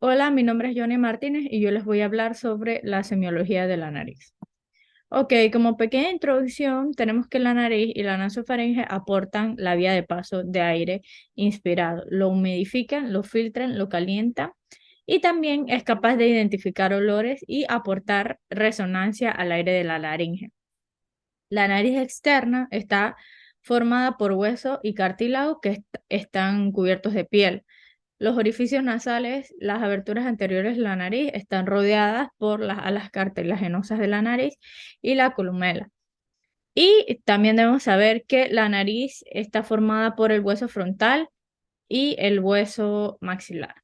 Hola, mi nombre es Johnny Martínez y yo les voy a hablar sobre la semiología de la nariz. Ok, como pequeña introducción, tenemos que la nariz y la nasofaringe aportan la vía de paso de aire inspirado. Lo humidifican, lo filtran, lo calientan y también es capaz de identificar olores y aportar resonancia al aire de la laringe. La nariz externa está formada por hueso y cartílago que están cubiertos de piel. Los orificios nasales, las aberturas anteriores de la nariz, están rodeadas por las alas cartilaginosas de la nariz y la columela. Y también debemos saber que la nariz está formada por el hueso frontal y el hueso maxilar.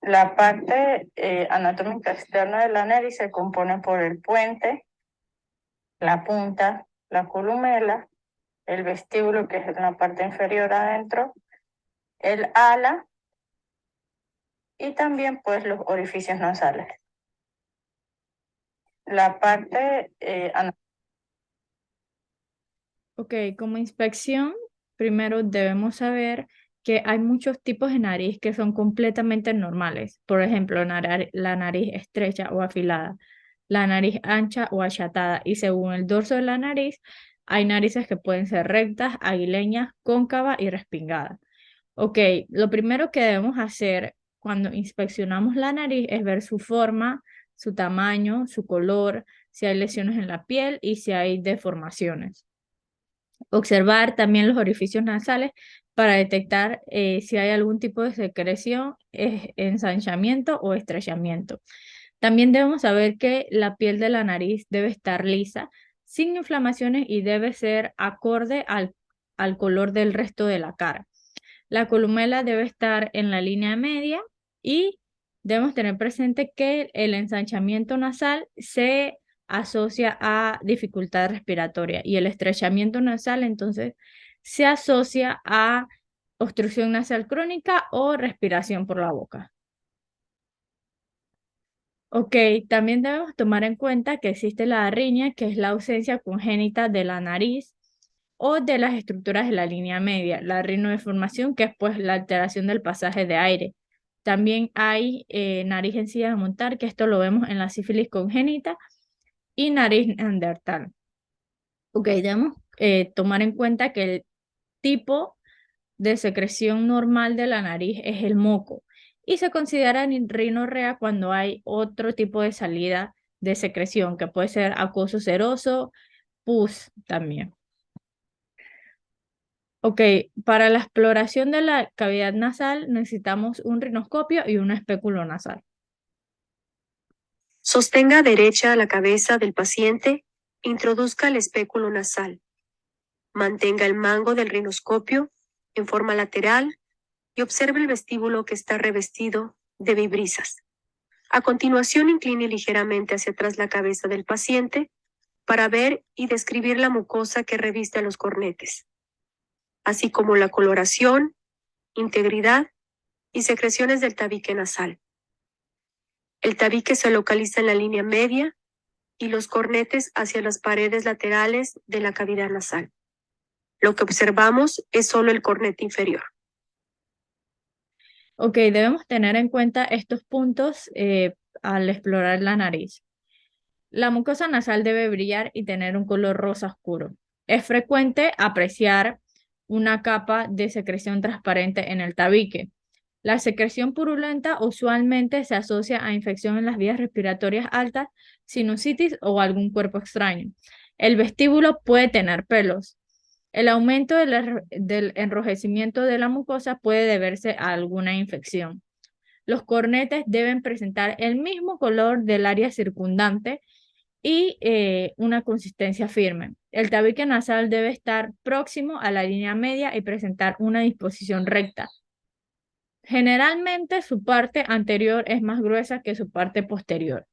La parte anatómica externa de la nariz se compone por el puente, la punta, la columela, el vestíbulo, que es la parte inferior adentro, el ala y también pues los orificios nasales. La parte Ok, como inspección, primero debemos saber que hay muchos tipos de nariz que son completamente normales. Por ejemplo, la nariz estrecha o afilada, la nariz ancha o achatada. Y según el dorso de la nariz, hay narices que pueden ser rectas, aguileñas, cóncavas y respingadas. Ok, lo primero que debemos hacer cuando inspeccionamos la nariz es ver su forma, su tamaño, su color, si hay lesiones en la piel y si hay deformaciones. Observar también los orificios nasales para detectar si hay algún tipo de secreción, ensanchamiento o estrechamiento. También debemos saber que la piel de la nariz debe estar lisa, sin inflamaciones y debe ser acorde al color del resto de la cara. La columela debe estar en la línea media y debemos tener presente que el ensanchamiento nasal se asocia a dificultad respiratoria y el estrechamiento nasal entonces se asocia a obstrucción nasal crónica o respiración por la boca. Ok, también debemos tomar en cuenta que existe la arritmia, que es la ausencia congénita de la nariz o de las estructuras de la línea media, la rinodeformación, que es pues la alteración del pasaje de aire. También hay nariz en silla de montar, que esto lo vemos en la sífilis congénita, y nariz neandertal. Ok, debemos tomar en cuenta que el tipo de secreción normal de la nariz es el moco y se considera rinorrea cuando hay otro tipo de salida de secreción, que puede ser acoso seroso, pus también. Ok, para la exploración de la cavidad nasal necesitamos un rinoscopio y un espéculo nasal. Sostenga derecha la cabeza del paciente, introduzca el espéculo nasal. Mantenga el mango del rinoscopio en forma lateral y observe el vestíbulo que está revestido de vibrisas. A continuación, incline ligeramente hacia atrás la cabeza del paciente para ver y describir la mucosa que reviste a los cornetes, así como la coloración, integridad y secreciones del tabique nasal. El tabique se localiza en la línea media y los cornetes hacia las paredes laterales de la cavidad nasal. Lo que observamos es solo el cornete inferior. Ok, debemos tener en cuenta estos puntos al explorar la nariz. La mucosa nasal debe brillar y tener un color rosa oscuro. Es frecuente apreciar una capa de secreción transparente en el tabique. La secreción purulenta usualmente se asocia a infección en las vías respiratorias altas, sinusitis o algún cuerpo extraño. El vestíbulo puede tener pelos. El aumento del enrojecimiento de la mucosa puede deberse a alguna infección. Los cornetes deben presentar el mismo color del área circundante y una consistencia firme. El tabique nasal debe estar próximo a la línea media y presentar una disposición recta. Generalmente su parte anterior es más gruesa que su parte posterior.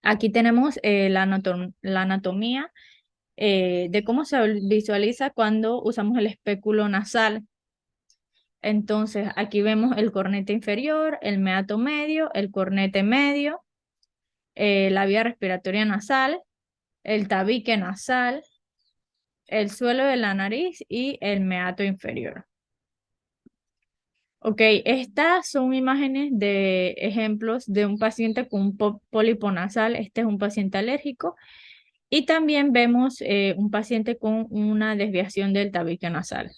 Aquí tenemos la anatomía de cómo se visualiza cuando usamos el espéculo nasal. Entonces, aquí vemos el cornete inferior, el meato medio, el cornete medio, la vía respiratoria nasal, el tabique nasal, el suelo de la nariz y el meato inferior. Ok, estas son imágenes de ejemplos de un paciente con un pólipo nasal. Este es un paciente alérgico. Y también vemos un paciente con una desviación del tabique nasal.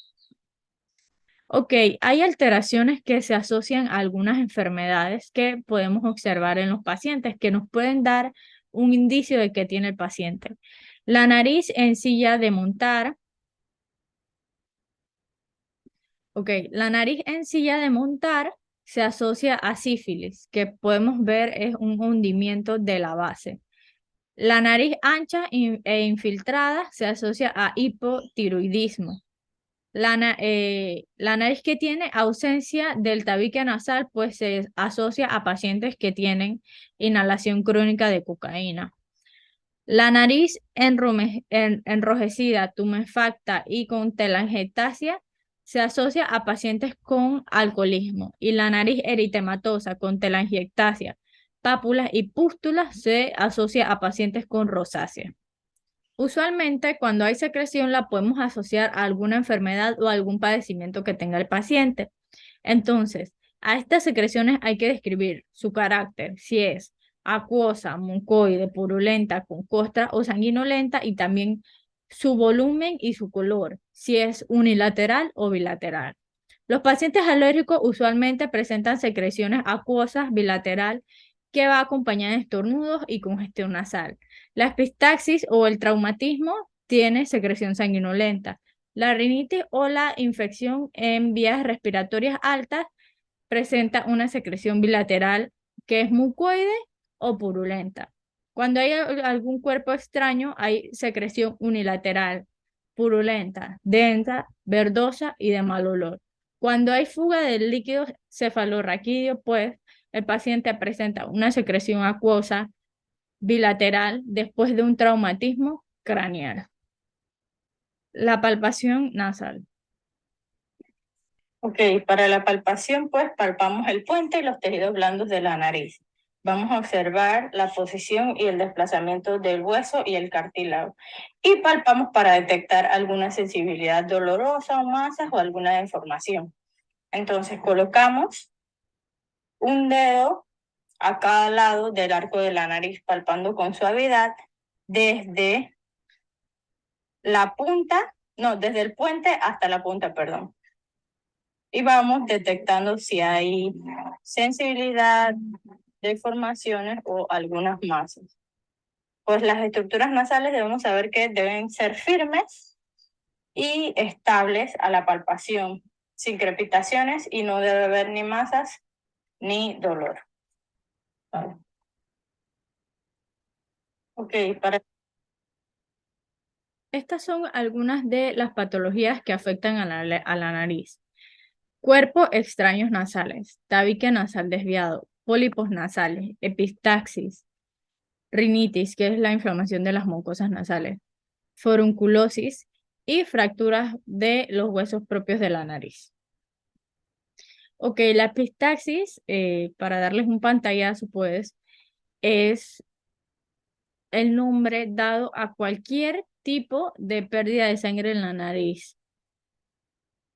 Ok, hay alteraciones que se asocian a algunas enfermedades que podemos observar en los pacientes que nos pueden dar un indicio de que tiene el paciente. La nariz en silla de montar. Ok, la nariz en silla de montar se asocia a sífilis, que podemos ver es un hundimiento de la base. La nariz ancha e infiltrada se asocia a hipotiroidismo. La nariz que tiene ausencia del tabique nasal, pues se asocia a pacientes que tienen inhalación crónica de cocaína. La nariz enrojecida, tumefacta y con telangiectasia se asocia a pacientes con alcoholismo. Y la nariz eritematosa con telangiectasia, pápulas y pústulas se asocia a pacientes con rosácea. Usualmente, cuando hay secreción, la podemos asociar a alguna enfermedad o algún padecimiento que tenga el paciente. Entonces, a estas secreciones hay que describir su carácter, si es acuosa, mucoide, purulenta, con costra o sanguinolenta, y también su volumen y su color, si es unilateral o bilateral. Los pacientes alérgicos usualmente presentan secreciones acuosas bilateral que va acompañada de estornudos y congestión nasal. La epistaxis o el traumatismo tiene secreción sanguinolenta. La rinitis o la infección en vías respiratorias altas presenta una secreción bilateral que es mucoide o purulenta. Cuando hay algún cuerpo extraño, hay secreción unilateral, purulenta, densa, verdosa y de mal olor. Cuando hay fuga de líquidos cefalorraquídeo, pues el paciente presenta una secreción acuosa bilateral después de un traumatismo craneal. La palpación nasal. Ok, para la palpación, pues palpamos el puente y los tejidos blandos de la nariz. Vamos a observar la posición y el desplazamiento del hueso y el cartílago. Y palpamos para detectar alguna sensibilidad dolorosa o masas o alguna deformación. Entonces colocamos un dedo a cada lado del arco de la nariz, palpando con suavidad desde la punta, no, desde el puente hasta la punta, perdón. Y vamos detectando si hay sensibilidad, deformaciones o algunas masas. Pues las estructuras nasales debemos saber que deben ser firmes y estables a la palpación, sin crepitaciones, y no debe haber ni masas ni dolor. Vale. Ok, para... Estas son algunas de las patologías que afectan a la nariz. Cuerpo extraños nasales, tabique nasal desviado, pólipos nasales, epistaxis, rinitis, que es la inflamación de las mucosas nasales, forunculosis y fracturas de los huesos propios de la nariz. Ok, la epistaxis, para darles un pantallazo, pues, es el nombre dado a cualquier tipo de pérdida de sangre en la nariz.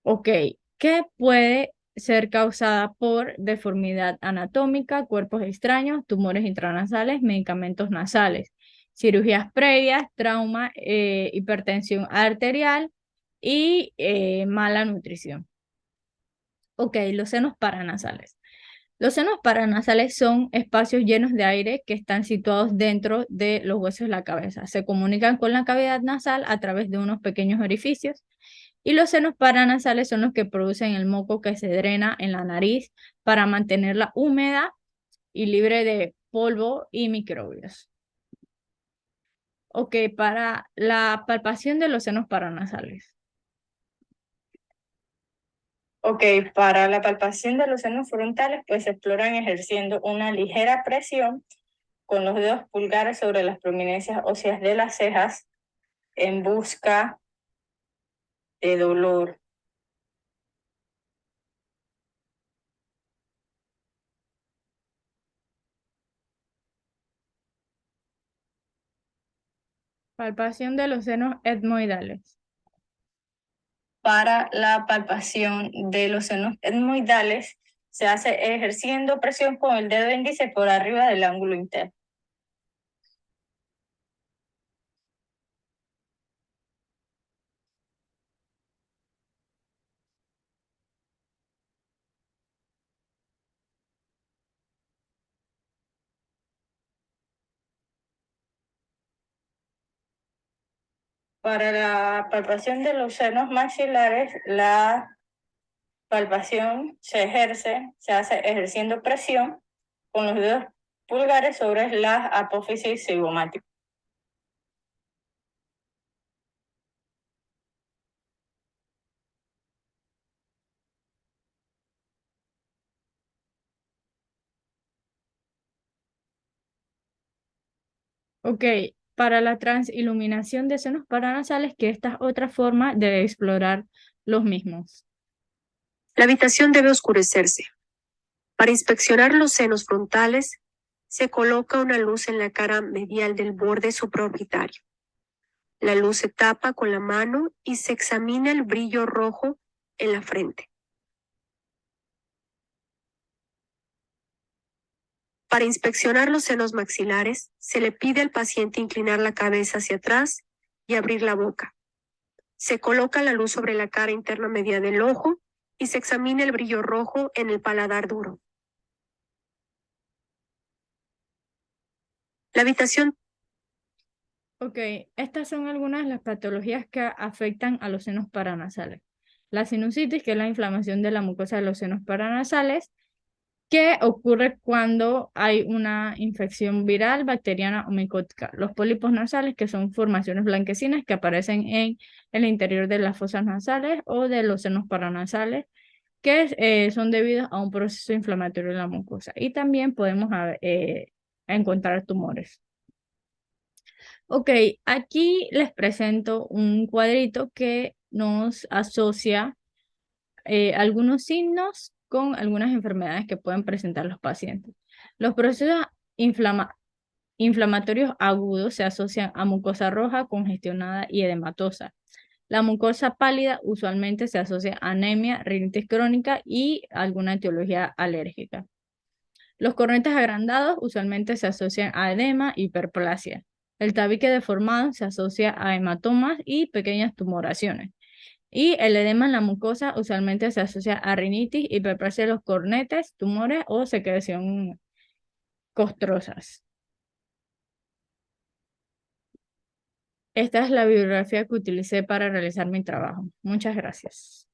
Ok, que puede ser causada por deformidad anatómica, cuerpos extraños, tumores intranasales, medicamentos nasales, cirugías previas, trauma, hipertensión arterial y mala nutrición. Ok, los senos paranasales. Los senos paranasales son espacios llenos de aire que están situados dentro de los huesos de la cabeza. Se comunican con la cavidad nasal a través de unos pequeños orificios. Y los senos paranasales son los que producen el moco que se drena en la nariz para mantenerla húmeda y libre de polvo y microbios. Ok, para la palpación de los senos paranasales. Ok, para la palpación de los senos frontales, pues se exploran ejerciendo una ligera presión con los dedos pulgares sobre las prominencias óseas de las cejas en busca de dolor. Palpación de los senos etmoidales. para la palpación de los senos etmoidales se hace ejerciendo presión con el dedo índice por arriba del ángulo interno. Para la palpación de los senos maxilares, la palpación se hace ejerciendo presión con los dedos pulgares sobre la apófisis cigomática. Ok, para la transiluminación de senos paranasales, que esta es otra forma de explorar los mismos. La habitación debe oscurecerse. Para inspeccionar los senos frontales, se coloca una luz en la cara medial del borde supraorbitario. La luz se tapa con la mano y se examina el brillo rojo en la frente. Para inspeccionar los senos maxilares, se le pide al paciente inclinar la cabeza hacia atrás y abrir la boca. Se coloca la luz sobre la cara interna media del ojo y se examina el brillo rojo en el paladar duro. La habitación. Ok, estas son algunas de las patologías que afectan a los senos paranasales. La sinusitis, que es la inflamación de la mucosa de los senos paranasales, que ocurre cuando hay una infección viral, bacteriana o micótica. Los pólipos nasales, que son formaciones blanquecinas que aparecen en el interior de las fosas nasales o de los senos paranasales, que son debidos a un proceso inflamatorio en la mucosa. Y también podemos encontrar tumores. Ok, aquí les presento un cuadrito que nos asocia algunos signos con algunas enfermedades que pueden presentar los pacientes. Los procesos inflamatorios agudos se asocian a mucosa roja, congestionada y edematosa. La mucosa pálida usualmente se asocia a anemia, rinitis crónica y alguna etiología alérgica. Los cornetes agrandados usualmente se asocian a edema y hiperplasia. El tabique deformado se asocia a hematomas y pequeñas tumoraciones. Y el edema en la mucosa usualmente se asocia a rinitis, hiperplasia de los cornetes, tumores o secreción costrosas. Esta es la bibliografía que utilicé para realizar mi trabajo. Muchas gracias.